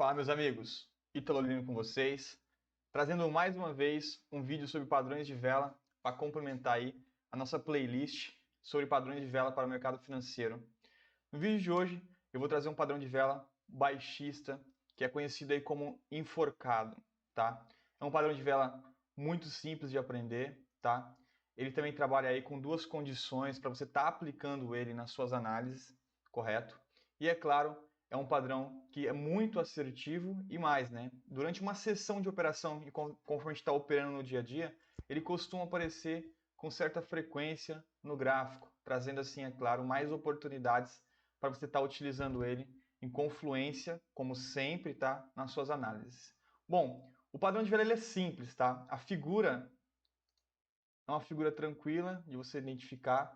Fala, meus amigos, Ítalo Lino com vocês, trazendo mais uma vez um vídeo sobre padrões de vela para complementar aí a nossa playlist sobre padrões de vela para o mercado financeiro. No vídeo de hoje eu vou trazer um padrão de vela baixista, que é conhecido aí como enforcado, tá? É um padrão de vela muito simples de aprender, tá? Ele também trabalha aí com duas condições para você estar aplicando ele nas suas análises, correto? E é claro, é um padrão que é muito assertivo e mais, né? Durante uma sessão de operação, e conforme a gente está operando no dia a dia, ele costuma aparecer com certa frequência no gráfico, trazendo assim, é claro, mais oportunidades para você estar utilizando ele em confluência, como sempre, tá? Nas suas análises. Bom, o padrão de vela ele é simples, tá? A figura é uma figura tranquila de você identificar.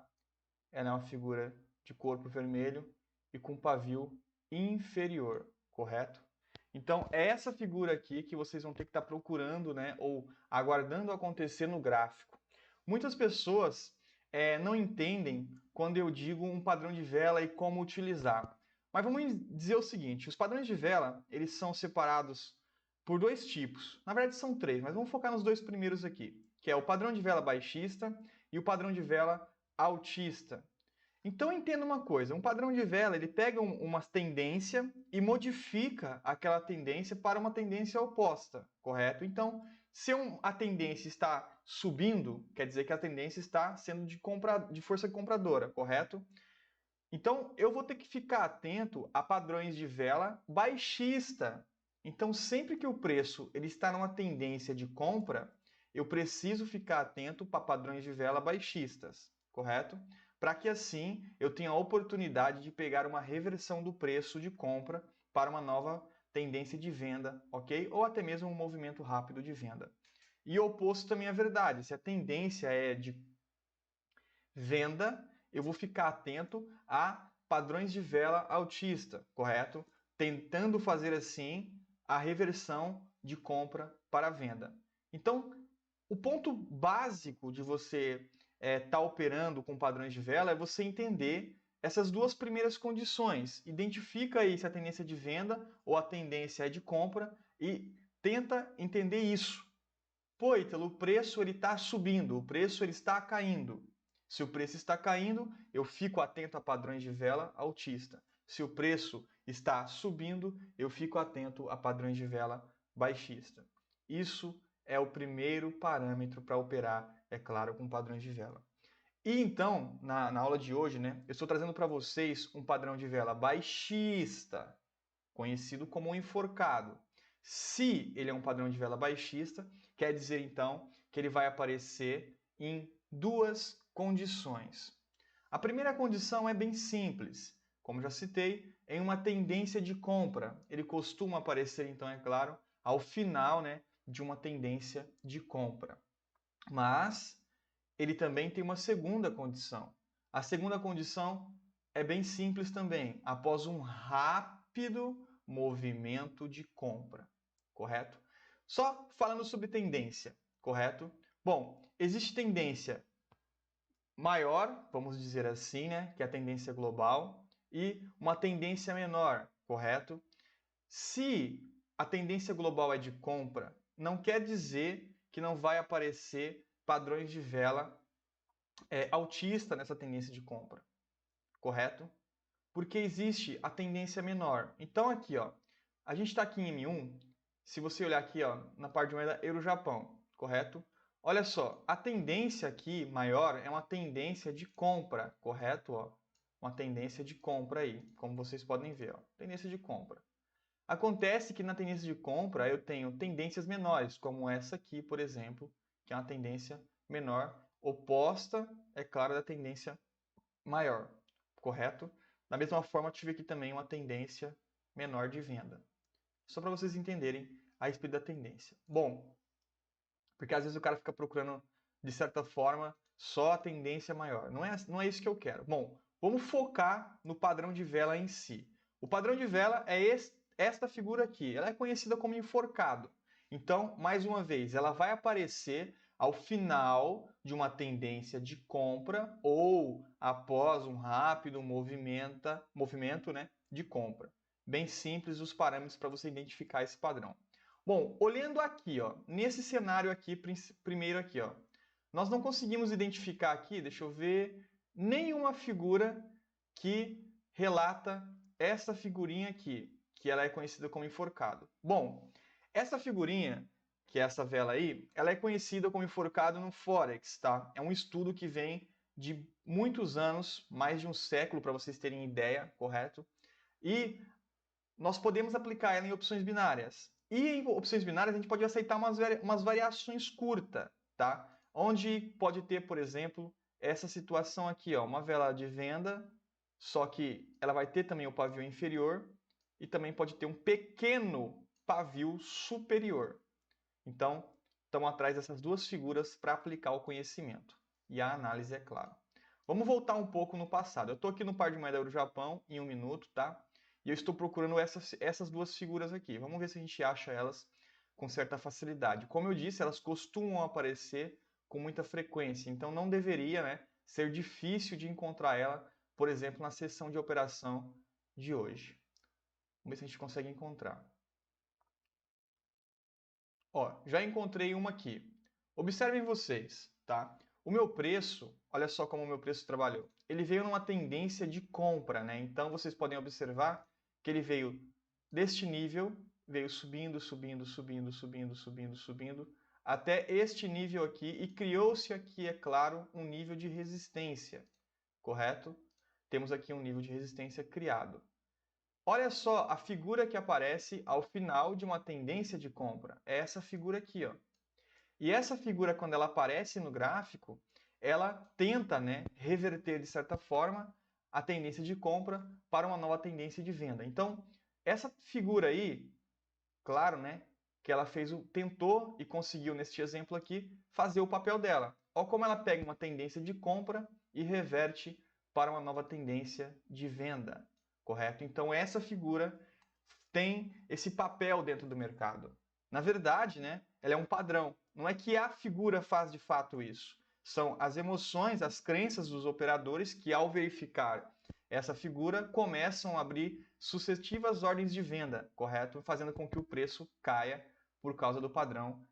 Ela é uma figura de corpo vermelho e com pavio inferior, correto? Então, é essa figura aqui que vocês vão ter que estar procurando, né, ou aguardando acontecer no gráfico. Muitas pessoas não entendem quando eu digo um padrão de vela e como utilizar. Mas vamos dizer o seguinte, os padrões de vela, eles são separados por dois tipos. Na verdade, são três, mas vamos focar nos dois primeiros aqui, que é o padrão de vela baixista e o padrão de vela altista. Então entenda uma coisa, um padrão de vela ele pega uma tendência e modifica aquela tendência para uma tendência oposta, correto? Então, se a tendência está subindo, quer dizer que a tendência está sendo de força compradora, correto? Então, eu vou ter que ficar atento a padrões de vela baixista. Então, sempre que o preço ele está numa tendência de compra, eu preciso ficar atento para padrões de vela baixistas, correto? Para que assim eu tenha a oportunidade de pegar uma reversão do preço de compra para uma nova tendência de venda, ok? Ou até mesmo um movimento rápido de venda. E o oposto também é verdade. Se a tendência é de venda, eu vou ficar atento a padrões de vela altista, correto? Tentando fazer assim a reversão de compra para venda. Então, o ponto básico de você estar operando com padrões de vela é você entender essas duas primeiras condições. Identifica aí se a tendência é de venda ou a tendência é de compra e tenta entender isso. Pô, Ítalo, o preço ele está subindo, o preço ele está caindo. Se o preço está caindo, eu fico atento a padrões de vela altista. Se o preço está subindo, eu fico atento a padrões de vela baixista. Isso é o primeiro parâmetro para operar, é claro, com padrões de vela. E então, na aula de hoje, né, eu estou trazendo para vocês um padrão de vela baixista, conhecido como enforcado. Se ele é um padrão de vela baixista, quer dizer então que ele vai aparecer em duas condições. A primeira condição é bem simples. Como já citei, em uma tendência de compra. Ele costuma aparecer, então, é claro, ao final, né, de uma tendência de compra. Mas ele também tem uma segunda condição. A segunda condição é bem simples também, após um rápido movimento de compra, correto? Só falando sobre tendência, correto? Bom, existe tendência maior, vamos dizer assim, né, que é a tendência global, e uma tendência menor, correto? Se a tendência global é de compra, não quer dizer que não vai aparecer padrões de vela altista nessa tendência de compra, correto? Porque existe a tendência menor. Então aqui, ó, a gente está aqui em M1, se você olhar aqui, ó, na parte de moeda Euro-Japão, correto? Olha só, a tendência aqui maior é uma tendência de compra, correto? Ó, uma tendência de compra aí, como vocês podem ver, ó, tendência de compra. Acontece que na tendência de compra eu tenho tendências menores, como essa aqui, por exemplo, que é uma tendência menor, oposta, é claro, da tendência maior, correto? Da mesma forma, eu tive aqui também uma tendência menor de venda. Só para vocês entenderem a respeito da tendência. Bom, porque às vezes o cara fica procurando, de certa forma, só a tendência maior. Não é isso que eu quero. Bom, vamos focar no padrão de vela em si. O padrão de vela é esta figura aqui. Ela é conhecida como enforcado. Então, mais uma vez, ela vai aparecer ao final de uma tendência de compra ou após um rápido movimento, né, de compra. bem simples os parâmetros para você identificar esse padrão. Bom, olhando aqui, ó, nesse cenário aqui, primeiro aqui, ó, nós não conseguimos identificar aqui, deixa eu ver, nenhuma figura que relata essa figurinha aqui, que ela é conhecida como enforcado. Bom, essa figurinha, que é essa vela aí, ela é conhecida como enforcado no Forex, tá? É um estudo que vem de muitos anos, mais de um século, para vocês terem ideia, correto? E nós podemos aplicar ela em opções binárias. E em opções binárias a gente pode aceitar umas variações curtas, tá? Onde pode ter, por exemplo, essa situação aqui, ó, uma vela de venda, só que ela vai ter também o pavio inferior e também pode ter um pequeno pavio superior. Então, estamos atrás dessas duas figuras para aplicar o conhecimento. E a análise, é claro. Vamos voltar um pouco no passado. Eu estou aqui no par de moeda Euro-Japão em 1 minuto, tá? E eu estou procurando essas duas figuras aqui. Vamos ver se a gente acha elas com certa facilidade. Como eu disse, elas costumam aparecer com muita frequência, então não deveria, né, ser difícil de encontrar ela, por exemplo, na sessão de operação de hoje. Vamos ver se a gente consegue encontrar. Ó, já encontrei uma aqui. Observem vocês, tá? O meu preço, olha só como o meu preço trabalhou. Ele veio numa tendência de compra, né? Então vocês podem observar que ele veio deste nível, veio subindo, subindo, subindo, subindo, subindo, subindo, até este nível aqui e criou-se aqui, é claro, um nível de resistência, correto? Temos aqui um nível de resistência criado. Olha só a figura que aparece ao final de uma tendência de compra. É essa figura aqui, ó. E essa figura, quando ela aparece no gráfico, ela tenta, né, reverter, de certa forma, a tendência de compra para uma nova tendência de venda. Então, essa figura aí, claro, né, que ela tentou e conseguiu, neste exemplo aqui, fazer o papel dela. Olha como ela pega uma tendência de compra e reverte para uma nova tendência de venda, correto? Então, essa figura tem esse papel dentro do mercado. Na verdade, né, ela é um padrão. Não é que a figura faz de fato isso. São as emoções, as crenças dos operadores que, ao verificar essa figura, começam a abrir sucessivas ordens de venda, correto? Fazendo com que o preço caia por causa do padrão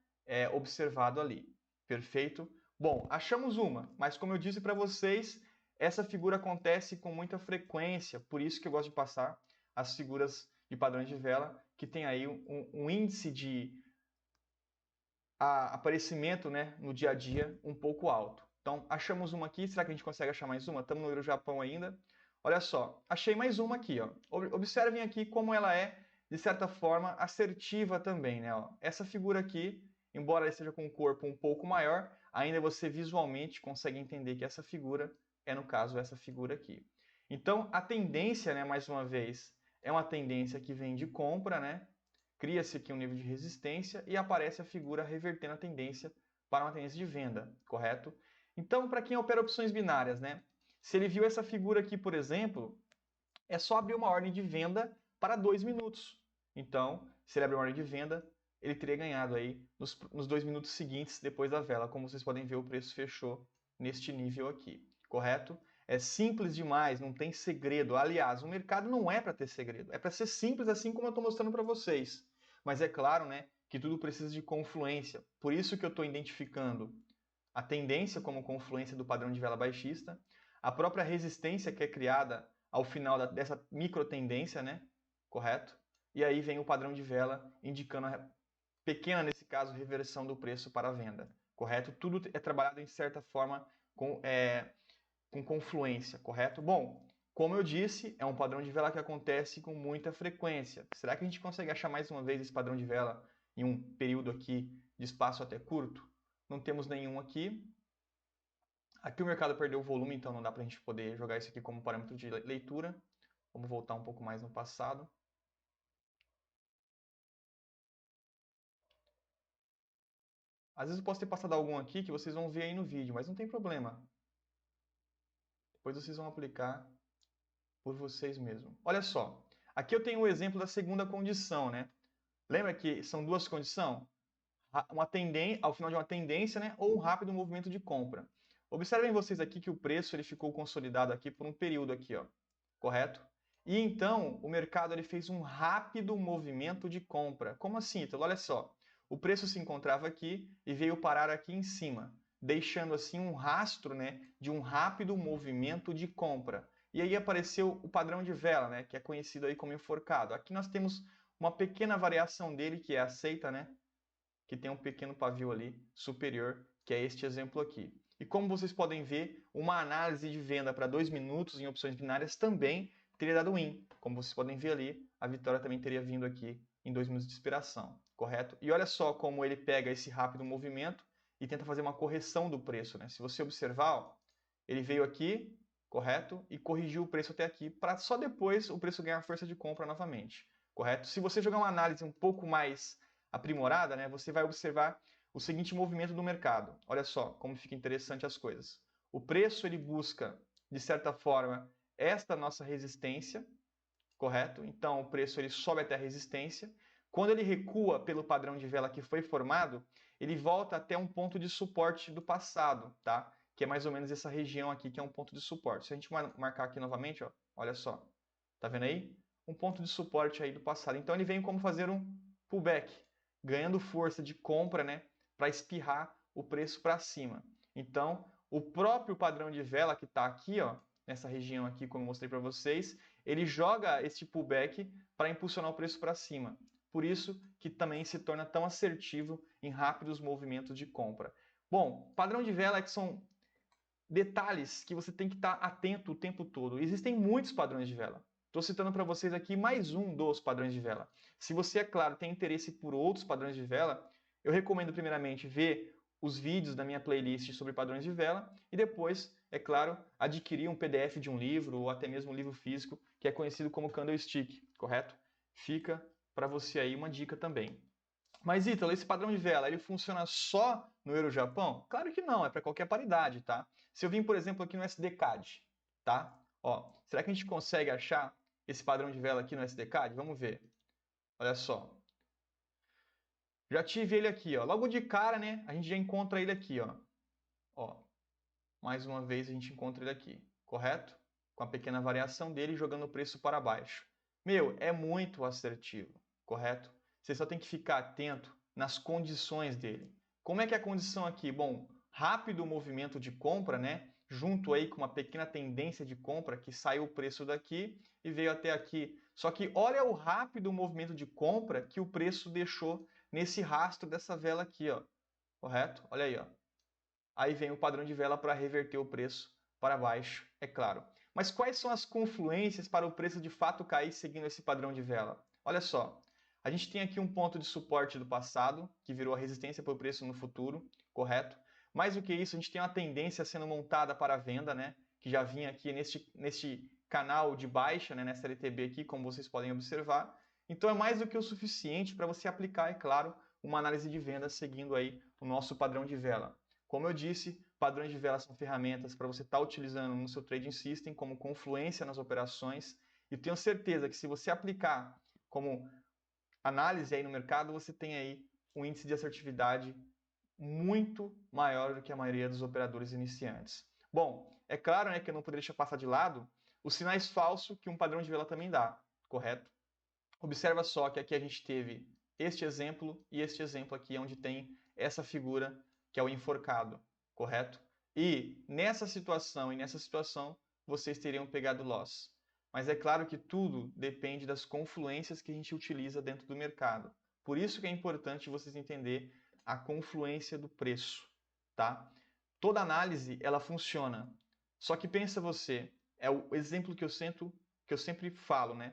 observado ali. Perfeito? Bom, achamos uma, mas como eu disse para vocês, essa figura acontece com muita frequência, por isso que eu gosto de passar as figuras de padrões de vela, que tem aí um índice de aparecimento, né, no dia a dia um pouco alto. Então, achamos uma aqui. Será que a gente consegue achar mais uma? Estamos no Euro-Japão ainda. Olha só, achei mais uma aqui. Ó. Observem aqui como ela é, de certa forma, assertiva também. Né? Ó. Essa figura aqui, embora ela esteja com um corpo um pouco maior, ainda você visualmente consegue entender que essa figura é, no caso, essa figura aqui. Então, a tendência, né, mais uma vez, é uma tendência que vem de compra, né? Cria-se aqui um nível de resistência e aparece a figura revertendo a tendência para uma tendência de venda, correto? Então, para quem opera opções binárias, né? Se ele viu essa figura aqui, por exemplo, é só abrir uma ordem de venda para 2 minutos. Então, se ele abrir uma ordem de venda, ele teria ganhado aí nos 2 minutos seguintes depois da vela. Como vocês podem ver, o preço fechou neste nível aqui, correto? É simples demais, não tem segredo. Aliás, o mercado não é para ter segredo. É para ser simples assim como eu estou mostrando para vocês. Mas é claro, né, que tudo precisa de confluência. Por isso que eu estou identificando a tendência como confluência do padrão de vela baixista, a própria resistência que é criada ao final dessa microtendência, né, correto? E aí vem o padrão de vela indicando a pequena, nesse caso, reversão do preço para a venda, correto? Tudo é trabalhado em certa forma com confluência, correto? Bom, como eu disse, é um padrão de vela que acontece com muita frequência. Será que a gente consegue achar mais uma vez esse padrão de vela em um período aqui de espaço até curto? Não temos nenhum aqui. Aqui o mercado perdeu o volume, então não dá para a gente poder jogar isso aqui como parâmetro de leitura. Vamos voltar um pouco mais no passado. Às vezes eu posso ter passado algum aqui que vocês vão ver aí no vídeo, mas não tem problema. Depois vocês vão aplicar por vocês mesmos. Olha só, aqui eu tenho o exemplo da segunda condição, né? Lembra que são duas condições? Ao final de uma tendência, né? Ou um rápido movimento de compra. Observem vocês aqui que o preço ele ficou consolidado aqui por um período aqui, ó, correto? E então o mercado ele fez um rápido movimento de compra. Como assim, Ítalo? Olha só, o preço se encontrava aqui e veio parar aqui em cima, deixando assim um rastro, né, de um rápido movimento de compra. E aí apareceu o padrão de vela, né, que é conhecido aí como enforcado. Aqui nós temos uma pequena variação dele que é aceita, né, que tem um pequeno pavio ali superior, que é este exemplo aqui. E como vocês podem ver, uma análise de venda para 2 minutos em opções binárias também teria dado win. Como vocês podem ver ali, a vitória também teria vindo aqui em 2 minutos de expiração, correto? E olha só como ele pega esse rápido movimento e tenta fazer uma correção do preço, né? Se você observar, ó, ele veio aqui, correto? E corrigiu o preço até aqui, para só depois o preço ganhar força de compra novamente, correto? Se você jogar uma análise um pouco mais aprimorada, né, você vai observar o seguinte movimento do mercado. Olha só como fica interessante as coisas. O preço ele busca, de certa forma, esta nossa resistência, correto? Então o preço ele sobe até a resistência. Quando ele recua pelo padrão de vela que foi formado, ele volta até um ponto de suporte do passado, tá? Que é mais ou menos essa região aqui que é um ponto de suporte. Se a gente marcar aqui novamente, ó, olha só, tá vendo aí? Um ponto de suporte aí do passado. Então ele vem como fazer um pullback, ganhando força de compra, né, para espirrar o preço para cima. Então, o próprio padrão de vela que está aqui, ó, nessa região aqui, como eu mostrei para vocês, ele joga esse pullback para impulsionar o preço para cima. Por isso que também se torna tão assertivo em rápidos movimentos de compra. Bom, padrão de vela é que são detalhes que você tem que estar atento o tempo todo. Existem muitos padrões de vela. Estou citando para vocês aqui mais um dos padrões de vela. Se você, é claro, tem interesse por outros padrões de vela, eu recomendo primeiramente ver os vídeos da minha playlist sobre padrões de vela e depois, é claro, adquirir um PDF de um livro ou até mesmo um livro físico que é conhecido como Candlestick, correto? Fica para você aí uma dica também. Mas, Ítalo, esse padrão de vela, ele funciona só no Euro-Japão? Claro que não, é para qualquer paridade, tá? Se eu vim, por exemplo, aqui no SDCAD, tá? Ó, será que a gente consegue achar esse padrão de vela aqui no SDCAD? Vamos ver. Olha só. Já tive ele aqui, ó. Logo de cara, né? A gente já encontra ele aqui, ó. Ó, mais uma vez a gente encontra ele aqui, correto? Com a pequena variação dele jogando o preço para baixo. Meu, é muito assertivo, correto? Você só tem que ficar atento nas condições dele. Como é que é a condição aqui? Bom, rápido movimento de compra, né? Junto aí com uma pequena tendência de compra que saiu o preço daqui e veio até aqui. Só que olha o rápido movimento de compra que o preço deixou nesse rastro dessa vela aqui, ó. Correto? Olha aí, ó. Aí vem o padrão de vela para reverter o preço para baixo, é claro. Mas quais são as confluências para o preço de fato cair seguindo esse padrão de vela? Olha só, a gente tem aqui um ponto de suporte do passado, que virou a resistência para o preço no futuro, correto? Mais do que isso, a gente tem uma tendência sendo montada para a venda, né? Que já vinha aqui neste canal de baixa, né? Nessa LTB aqui, como vocês podem observar. Então é mais do que o suficiente para você aplicar, é claro, uma análise de venda seguindo aí o nosso padrão de vela. Como eu disse, padrões de vela são ferramentas para você estar utilizando no seu trading system como confluência nas operações. E tenho certeza que se você aplicar como análise aí no mercado, você tem aí um índice de assertividade muito maior do que a maioria dos operadores iniciantes. Bom, é claro, né, que eu não poderia deixar passar de lado os sinais falsos que um padrão de vela também dá, correto? Observa só que aqui a gente teve este exemplo e este exemplo aqui, onde tem essa figura que é o enforcado, correto? E nessa situação e nessa situação, vocês teriam pegado loss. Mas é claro que tudo depende das confluências que a gente utiliza dentro do mercado. Por isso que é importante vocês entenderem a confluência do preço, tá? Toda análise, ela funciona. Só que pensa você, é o exemplo que eu sempre falo, né?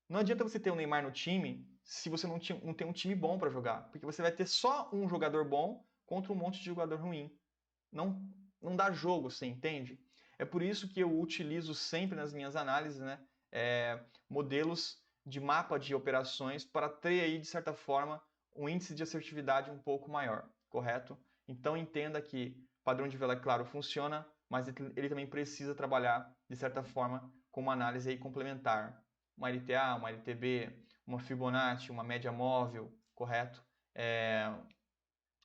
Não adianta você ter o Neymar no time se você não tem um time bom para jogar, porque você vai ter só um jogador bom contra um monte de jogador ruim. Não, não dá jogo, você entende? É por isso que eu utilizo sempre nas minhas análises, né, modelos de mapa de operações para ter aí, de certa forma, um índice de assertividade um pouco maior, correto? Então entenda que padrão de vela, claro, funciona, mas ele também precisa trabalhar, de certa forma, com uma análise aí complementar. Uma LTA, uma LTB, uma Fibonacci, uma média móvel, correto?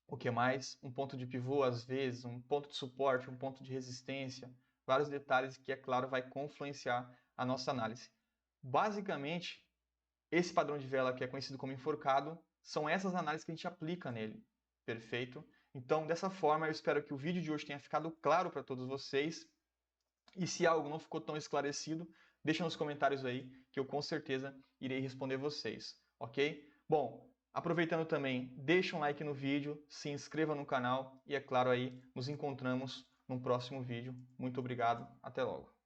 O que mais? Um ponto de pivô, às vezes, um ponto de suporte, um ponto de resistência, vários detalhes que, é claro, vai confluenciar a nossa análise. Basicamente, esse padrão de vela que é conhecido como enforcado, são essas análises que a gente aplica nele, perfeito? Então, dessa forma, eu espero que o vídeo de hoje tenha ficado claro para todos vocês. E se algo não ficou tão esclarecido, deixa nos comentários aí, que eu com certeza irei responder vocês, ok? Bom, aproveitando também, deixa um like no vídeo, se inscreva no canal e, é claro, aí nos encontramos no próximo vídeo. Muito obrigado, até logo.